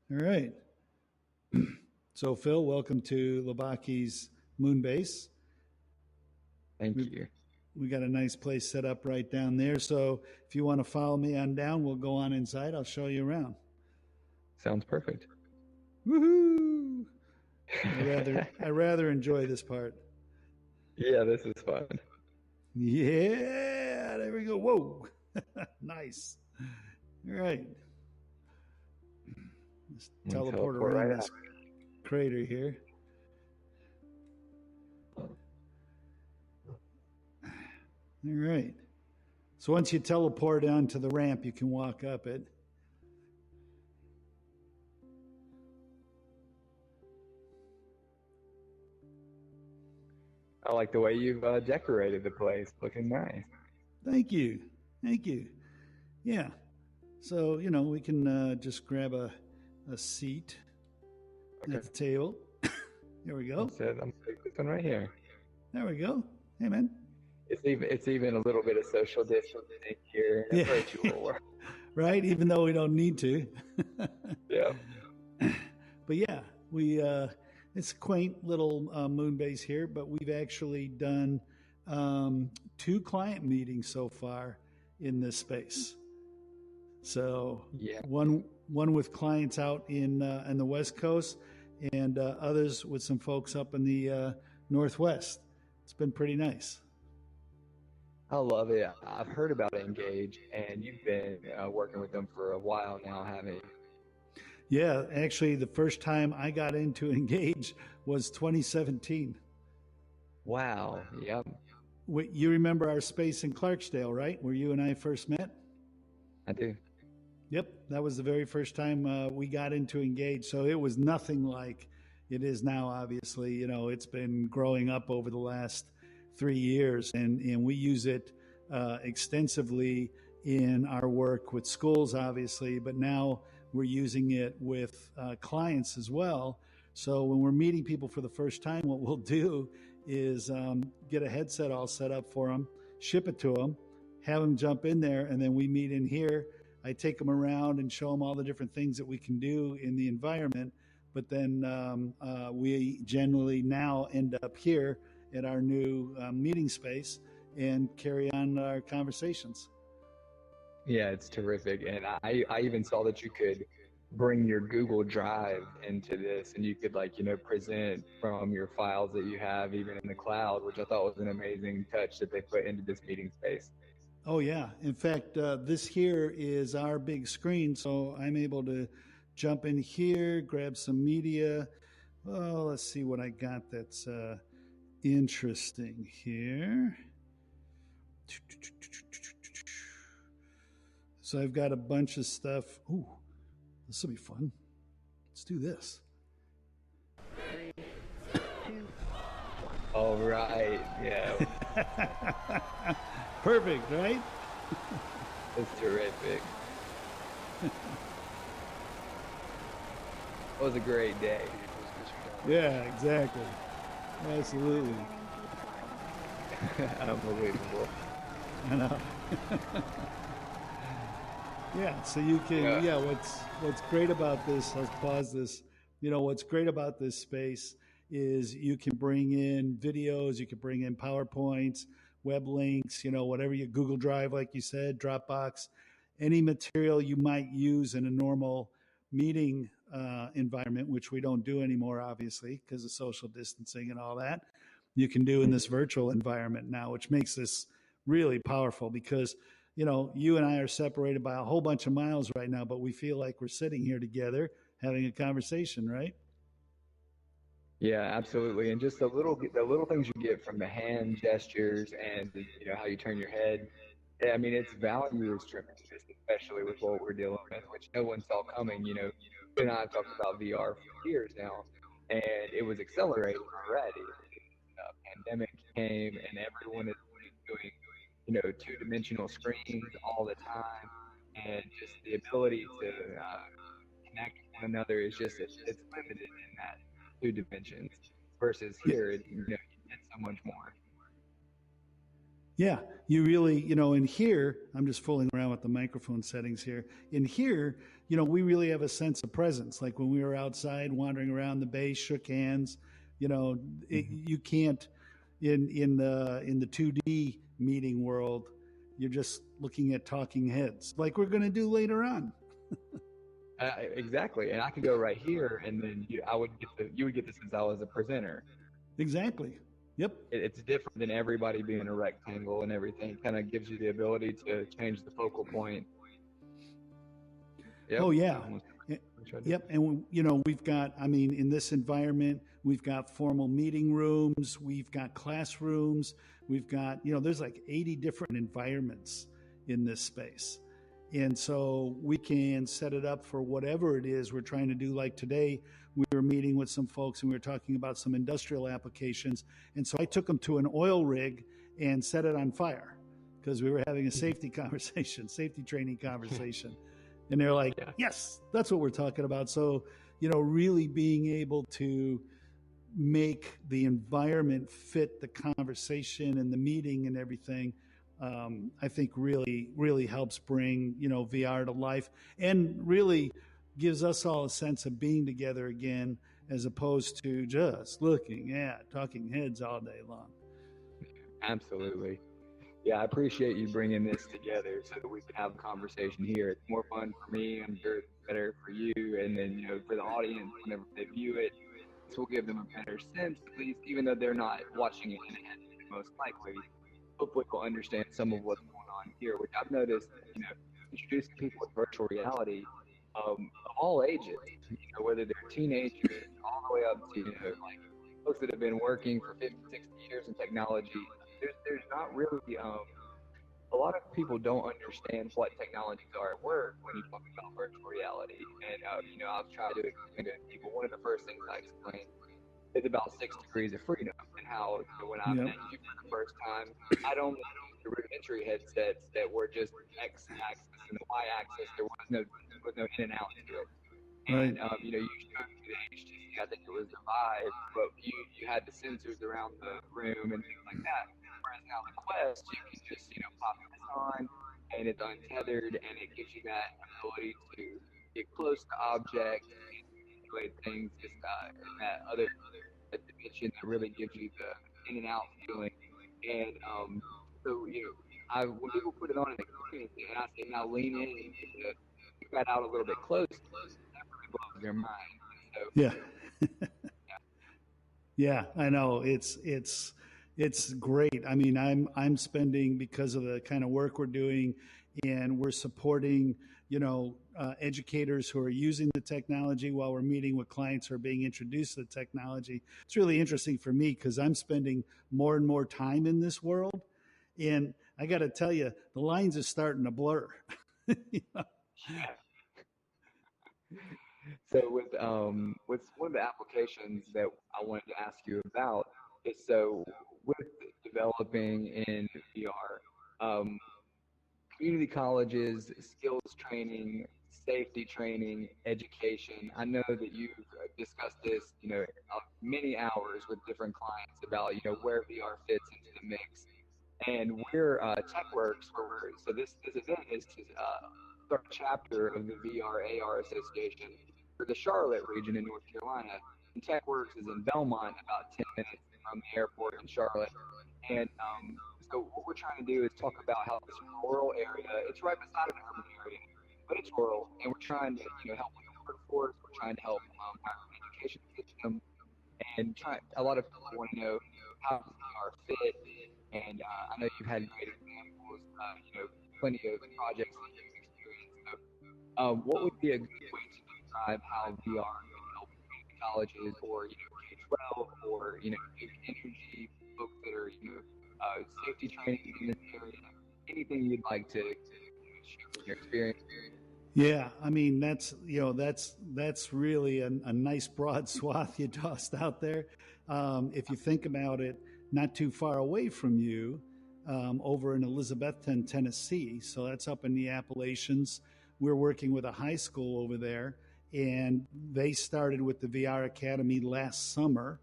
All right. So, Phil, welcome to Lobaki's Moon Base. Thank We've you. we got a nice place set up right down there. So, if you want to follow me on down, we'll go on inside. I'll show you around. Sounds perfect. Woohoo! I rather enjoy this part. Yeah, this is fun. Yeah, there we go. Whoa, nice. All right, let's I'm gonna teleport teleport around right this out. crater here. All right. So once you teleport onto the ramp, you can walk up it. I like the way you've decorated the place. Looking nice. Thank you. Thank you. Yeah. So, we can just grab a seat Okay. at the table. There we go. I'm gonna take this one right here. There we go. Hey, man. It's even a little bit of social distancing here in a Yeah. virtual world. Right? Even though we don't need to. Yeah. But yeah, it's a quaint little moon base here, but we've actually done two client meetings so far in this space. So Yeah. one with clients out in the West Coast, and others with some folks up in the Northwest. It's been pretty nice. I love it. I've heard about Engage, and you've been working with them for a while now, haven't you? Yeah, actually, the first time I got into Engage was 2017. Wow. Yep. You remember our space in Clarksdale, right? Where you and I first met? I do. Yep, that was the very first time we got into Engage. So it was nothing like it is now, obviously. It's been growing up over the last 3 years, and we use it extensively in our work with schools, obviously, but now we're using it with clients as well. So when we're meeting people for the first time, what we'll do is get a headset all set up for them, ship it to them, have them jump in there, and then we meet in here. I take them around and show them all the different things that we can do in the environment. But then we generally now end up here at our new meeting space and carry on our conversations. Yeah, it's terrific. And I even saw that you could bring your Google Drive into this and you could present from your files that you have even in the cloud, which I thought was an amazing touch that they put into this meeting space. Oh, yeah. In fact, this here is our big screen. So I'm able to jump in here, grab some media. Oh, let's see what I got that's interesting here. So I've got a bunch of stuff. Ooh, this will be fun. Let's do this. All right. Yeah, Perfect, right? it's terrific. It was a great day. Yeah, exactly. Absolutely. Unbelievable. I know. Yeah, so you can. Yeah. Yeah, what's great about this? Let's pause this. What's great about this space is you can bring in videos, you can bring in PowerPoints, web links, whatever you Google Drive, like you said, Dropbox, any material you might use in a normal meeting environment, which we don't do anymore, obviously, because of social distancing and all that. You can do in this virtual environment now, which makes this really powerful because you and I are separated by a whole bunch of miles right now, but we feel like we're sitting here together having a conversation, right? Yeah, absolutely. And just the little things you get from the hand gestures and how you turn your head. Yeah, I mean, its value is tremendous, especially with what we're dealing with, which no one saw coming. You and I have talked about VR for years now, and it was accelerating already. Pandemic came, and everyone is doing, two-dimensional screens all the time, and just the ability to connect with one another is just it's limited in that two dimensions. Versus here, you get so much more. Yeah, you really, in here, I'm just fooling around with the microphone settings here. In here, we really have a sense of presence. Like when we were outside wandering around the bay, shook hands, you can't in the 2D meeting world, you're just looking at talking heads like we're going to do later on. Exactly, and I could go right here, and then you would get the sense I was a presenter. Exactly. Yep. It's different than everybody being a rectangle and everything. It kind of gives you the ability to change the focal point. Yep. Oh yeah. Yep. And we've got, in this environment, we've got formal meeting rooms, we've got classrooms, we've got, there's like 80 different environments in this space. And so we can set it up for whatever it is we're trying to do. Like today, we were meeting with some folks and we were talking about some industrial applications. And so I took them to an oil rig and set it on fire because we were having a safety conversation, safety training conversation. And they're like, yes, that's what we're talking about. So, really being able to make the environment fit the conversation and the meeting and everything, I think really, really helps bring, VR to life and really gives us all a sense of being together again, as opposed to just looking at talking heads all day long. Absolutely. Yeah, I appreciate you bringing this together so that we can have a conversation here. It's more fun for me. I'm sure it's better for you. And then, for the audience, whenever they view it, this will give them a better sense, at least, even though they're not watching it in a head, most likely. Hopefully we'll understand some of what's going on here, which I've noticed, introducing people with virtual reality of all ages, whether they're teenagers all the way up to, like folks that have been working for 50, 60 years in technology. There's not really, a lot of people don't understand what technologies are at work when you talk about virtual reality. And, I'll try to explain to people, one of the first things I explain is about 6 degrees of freedom and how when I met you for the first time, I'd only used the rudimentary headsets that were just X axis and the Y axis. There was no in and out to it. And you showed me the HTC, I think it was the Vive, but you had the sensors around the room and things like that. Whereas now the Quest, you can just pop this on and it's untethered and it gives you that ability to get close to objects and manipulate things just in that other dimension that really gives you the in and out feeling. And so when people put it on and experience it, and I say now lean in and get that out a little bit close, that really blows their mind. So, yeah. Yeah, I know. It's great. I'm spending, because of the kind of work we're doing, and we're supporting, educators who are using the technology while we're meeting with clients who are being introduced to the technology. It's really interesting for me because I'm spending more and more time in this world, and I got to tell you, the lines are starting to blur. Yeah. So with one of the applications that I wanted to ask you about is, so with developing in VR, community colleges, skills training, safety training, education. I know that you've discussed this, many hours with different clients about, where VR fits into the mix. And we're TechWorks, so this event is to start a chapter of the VRAR Association for the Charlotte region in North Carolina. And TechWorks is in Belmont, about 10 minutes from the airport in Charlotte. And so what we're trying to do is talk about how this rural area, it's right beside an urban area, but it's rural, and we're trying to help with the workforce. We're trying to help our education system, and a lot of people want to know how does VR fit. And I know you've had great examples, plenty of projects that you've experienced. So, what would be a good way to describe how VR can help community colleges or K-12 or big energy folks that are safety training in this area? Anything you'd like to share from your experience? Yeah, that's really a nice broad swath you tossed out there. If you think about it, not too far away from you, over in Elizabethton, Tennessee. So that's up in the Appalachians. We're working with a high school over there, and they started with the VR Academy last summer.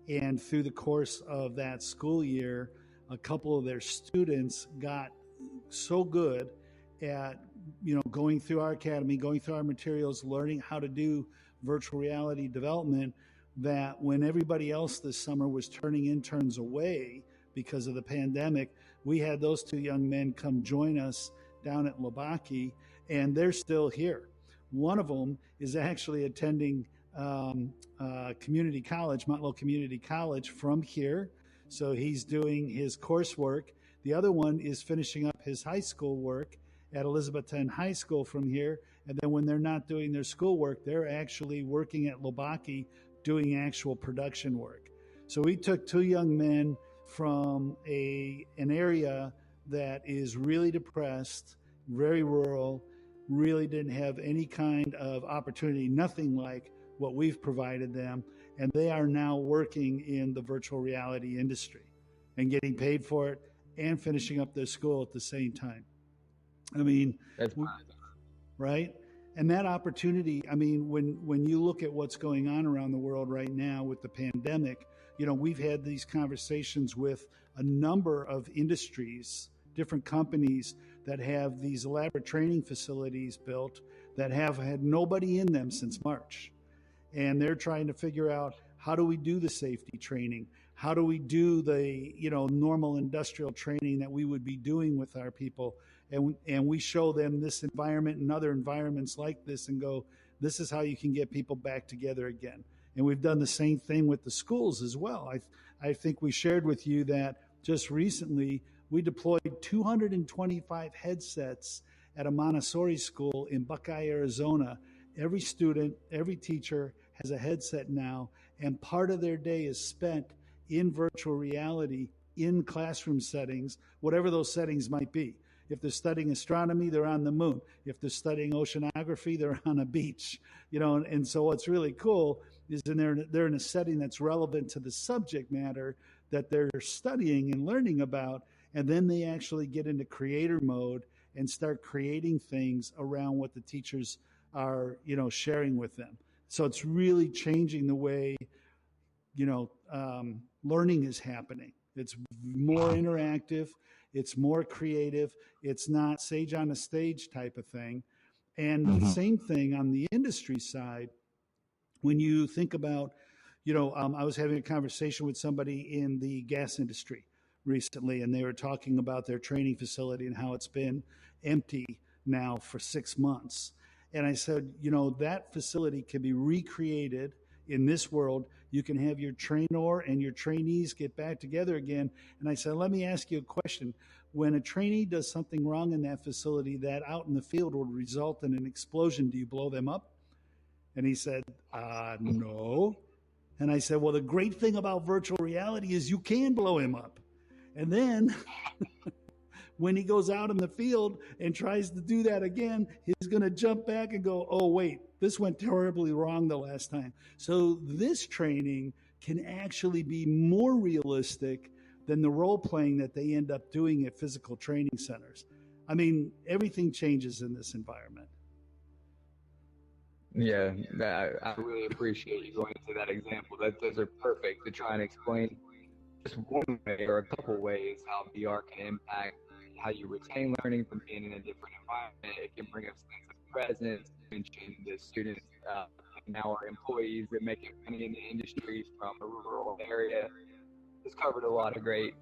And through the course of that school year, a couple of their students got so good at, going through our academy, going through our materials, learning how to do virtual reality development, that when everybody else this summer was turning interns away because of the pandemic, we had those two young men come join us down at Lobaki, and they're still here. One of them is actually attending community college, Montlow Community College, from here. So he's doing his coursework. The other one is finishing up his high school work at Elizabethton High School from here. And then when they're not doing their schoolwork, they're actually working at Lobaki doing actual production work. So we took two young men from an area that is really depressed, very rural, really didn't have any kind of opportunity, nothing like what we've provided them. And they are now working in the virtual reality industry and getting paid for it and finishing up their school at the same time. I mean, right? And that opportunity, I mean, when you look at what's going on around the world right now with the pandemic, we've had these conversations with a number of industries, different companies that have these elaborate training facilities built that have had nobody in them since March. And they're trying to figure out, how do we do the safety training? How do we do the, normal industrial training that we would be doing with our people? And we show them this environment and other environments like this and go, this is how you can get people back together again. And we've done the same thing with the schools as well. I think we shared with you that just recently we deployed 225 headsets at a Montessori school in Buckeye, Arizona. Every student, every teacher has a headset now, and part of their day is spent in virtual reality in classroom settings, whatever those settings might be. If they're studying astronomy, they're on the moon. If they're studying oceanography, they're on a beach. And so what's really cool is they're in a setting that's relevant to the subject matter that they're studying and learning about, and then they actually get into creator mode and start creating things around what the teachers are, sharing with them. So it's really changing the way, learning is happening. It's more interactive. It's more creative. It's not sage on a stage type of thing. And the same thing on the industry side. When you think about, I was having a conversation with somebody in the gas industry recently, and they were talking about their training facility and how it's been empty now for 6 months. And I said, that facility can be recreated in this world. You can have your trainor and your trainees get back together again. And I said, let me ask you a question. When a trainee does something wrong in that facility that out in the field would result in an explosion, do you blow them up? And he said, no. And I said, well, the great thing about virtual reality is you can blow him up. And then when he goes out in the field and tries to do that again, he's going to jump back and go, oh, wait, this went terribly wrong the last time. So this training can actually be more realistic than the role playing that they end up doing at physical training centers. I mean, everything changes in this environment. Yeah, I really appreciate you going into that example. Those are perfect to try and explain just one way or a couple ways how VR can impact how you retain learning from being in a different environment. It can bring a sense of presence. You mentioned the students now are employees that make money in the industry from a rural area. It's covered a lot of great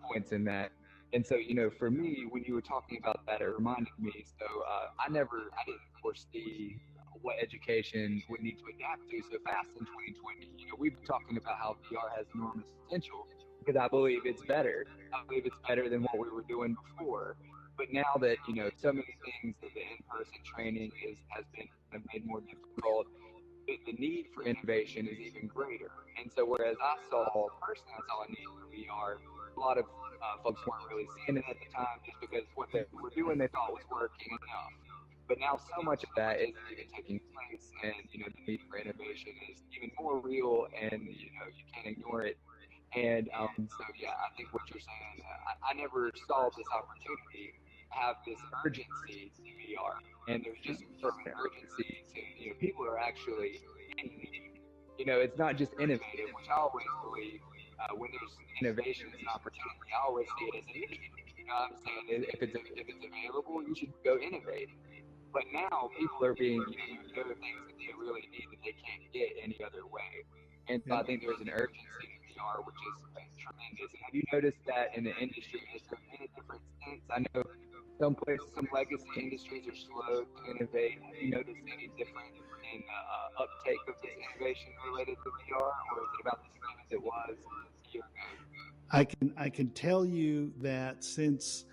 points in that. And so, for me, when you were talking about that, it reminded me. So I didn't foresee what education would need to adapt to so fast in 2020. We've been talking about how VR has enormous potential because I believe it's better. I believe it's better than what we were doing before. But now that, so many things that the in-person training has been kind of made more difficult, the need for innovation is even greater. And so whereas I personally saw a need for VR, a lot of folks weren't really seeing it at the time just because what they were doing they thought was working enough. But now so much of that is even taking place, and the need for innovation is even more real, and you can't ignore it. And so yeah, I think what you're saying, I never saw this opportunity have this urgency to VR, and there's just an urgency to people are actually in need. It's not just innovative, which I always believe. when there's innovation as an opportunity, I always see it as a need. You know what I'm saying? If it's available, you should go innovate. But now people are being, there are things that they really need that they can't get any other way. And so I think there's an urgency in VR, which is tremendous. Have you noticed that in the industry? Has there been a difference since? I know some places, some legacy industries are slow to innovate. Have you noticed any difference in uptake of this innovation related to VR, or is it about the same as it was a year ago? I can tell you that since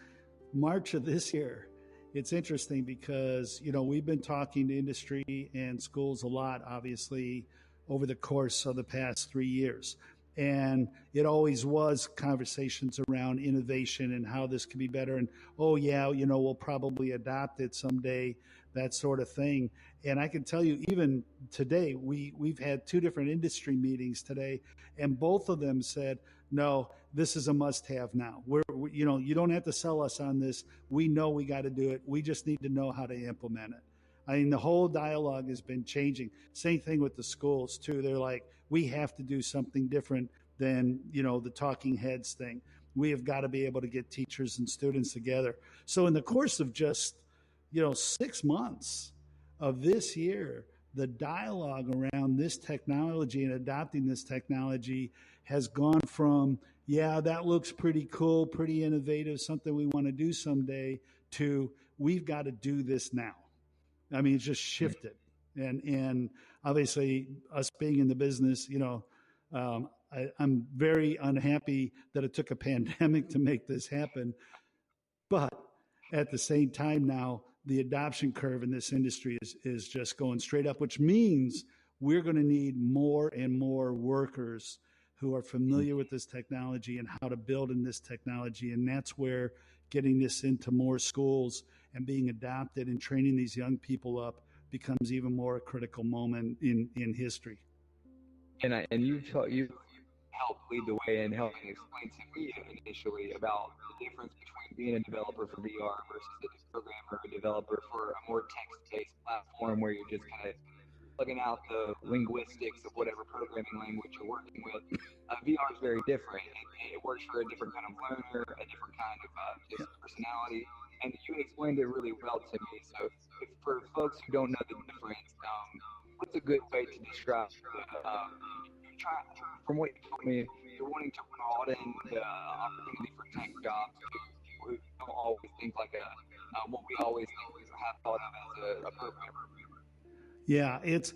March of this year, it's interesting because we've been talking to industry and schools a lot, obviously, over the course of the past 3 years, and it always was conversations around innovation and how this could be better. And oh yeah, we'll probably adopt it someday, that sort of thing. And I can tell you, even today, we've had two different industry meetings today, and both of them said, no, this is a must-have now. You don't have to sell us on this. We know we got to do it. We just need to know how to implement it. I mean, the whole dialogue has been changing. Same thing with the schools too. They're like, we have to do something different than the talking heads thing. We have got to be able to get teachers and students together. So in the course of just 6 months of this year, the dialogue around this technology and adopting this technology has gone from, yeah, that looks pretty cool, pretty innovative, something we want to do someday, to we've got to do this now. I mean, it's just shifted. And obviously, us being in the business, I'm very unhappy that it took a pandemic to make this happen. But at the same time now, the adoption curve in this industry is just going straight up, which means we're going to need more and more workers who are familiar with this technology and how to build in this technology. And that's where getting this into more schools and being adopted and training these young people up becomes even more a critical moment in history. And you've helped lead the way in helping explain to me initially about the difference between being a developer for VR versus a programmer or a developer for a more text-based platform where you're just kind of plugging out the linguistics of whatever programming language you're working with. VR is very different. It works for a different kind of learner, a different kind of just personality. And you explained it really well to me. So for folks who don't know the difference, what's a good way to describe from what you told me, you're wanting to broaden the opportunity for tech jobs to people who don't always think like what we always have thought of as a programmer. Yeah, it's,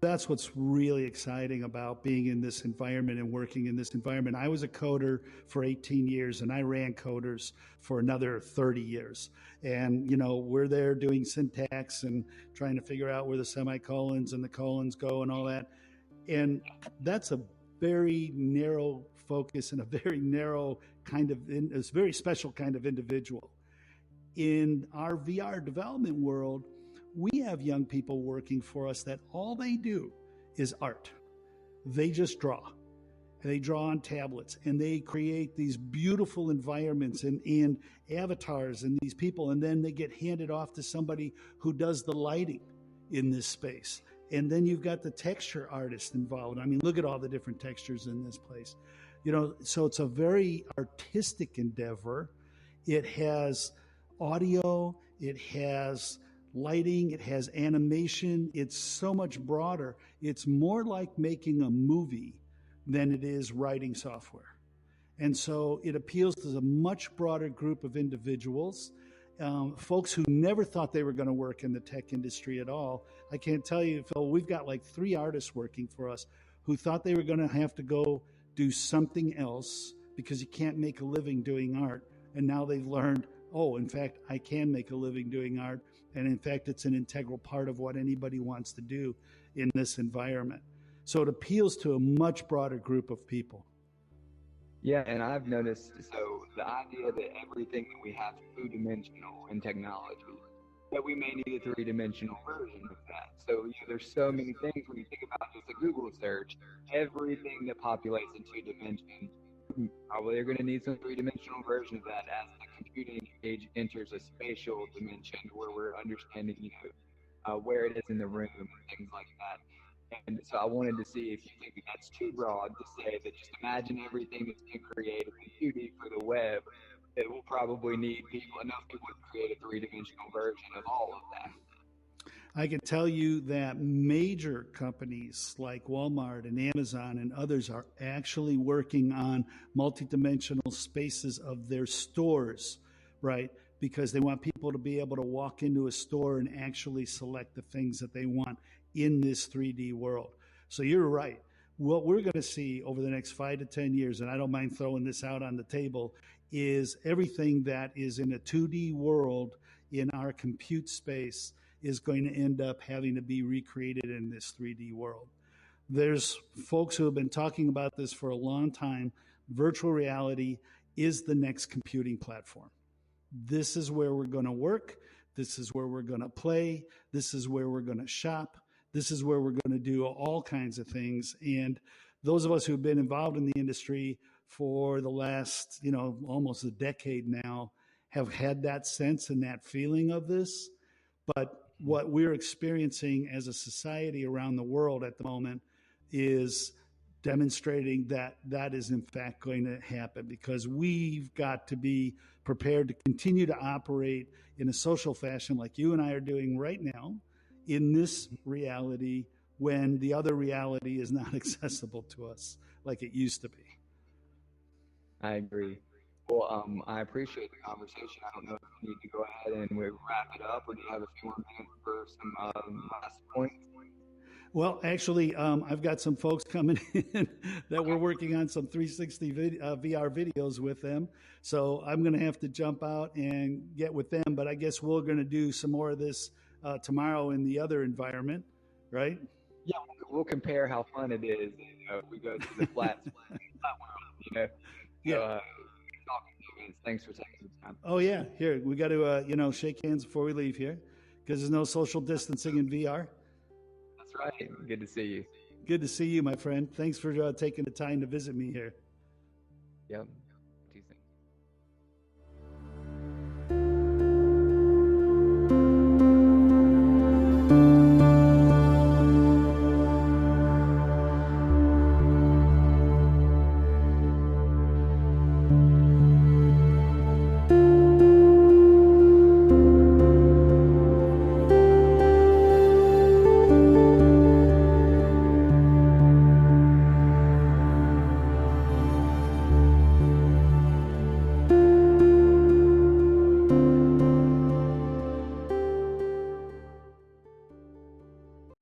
that's what's really exciting about being in this environment and working in this environment. I was a coder for 18 years and I ran coders for another 30 years. And, we're there doing syntax and trying to figure out where the semicolons and the colons go and all that. And that's a very narrow focus and a very narrow it's a very special kind of individual. In our VR development world, we have young people working for us that all they do is art. They just draw. They draw on tablets and they create these beautiful environments and avatars and these people. And then they get handed off to somebody who does the lighting in this space. And then you've got the texture artist involved. I mean, look at all the different textures in this place. So it's a very artistic endeavor. It has audio, it has lighting, it has animation. It's so much broader. It's more like making a movie than it is writing software. And so it appeals to a much broader group of individuals, folks who never thought they were going to work in the tech industry at all. I can't tell you, Phil, we've got like 3 artists working for us who thought they were going to have to go do something else because you can't make a living doing art. And now they've learned, oh, in fact, I can make a living doing art. And in fact, it's an integral part of what anybody wants to do in this environment. So it appeals to a much broader group of people. Yeah, and I've noticed, so the idea that everything that we have 2-dimensional in technology, that we may need a 3-dimensional version of that. So there's so many things when you think about just a Google search, everything that populates in 2 dimensions, probably you're going to need some 3-dimensional version of that as the computing age enters a spatial dimension where we're understanding, where it is in the room and things like that. And so I wanted to see if you think that that's too broad to say that just imagine everything that's been created in 2D for the web. It will probably need enough people to create a three-dimensional version of all of that. I can tell you that major companies like Walmart and Amazon and others are actually working on multidimensional spaces of their stores, right? Because they want people to be able to walk into a store and actually select the things that they want in this 3D world. So you're right. What we're going to see over the next 5 to 10 years, and I don't mind throwing this out on the table, is everything that is in a 2D world in our compute space is going to end up having to be recreated in this 3D world. There's folks who have been talking about this for a long time. Virtual reality is the next computing platform. This is where we're going to work. This is where we're going to play. This is where we're going to shop. This is where we're going to do all kinds of things. And those of us who've been involved in the industry for the last, almost a decade now have had that sense and that feeling of this. But what we're experiencing as a society around the world at the moment is demonstrating that that is in fact going to happen, because we've got to be prepared to continue to operate in a social fashion like you and I are doing right now in this reality when the other reality is not accessible to us like it used to be. I agree. Well, I appreciate the conversation. I don't know if you need to go ahead and we wrap it up, or do you have a few more minutes for some last points? Well, actually, I've got some folks coming in that we're working on some 360 VR videos with them. So I'm going to have to jump out and get with them. But I guess we're going to do some more of this tomorrow in the other environment, right? Yeah, we'll compare how fun it is if we go to the flat world, Yeah. So, thanks for taking the time. Oh, yeah. Here, we got to, shake hands before we leave here, because there's no social distancing in VR. That's right. Good to see you. Good to see you, my friend. Thanks for taking the time to visit me here. Yep.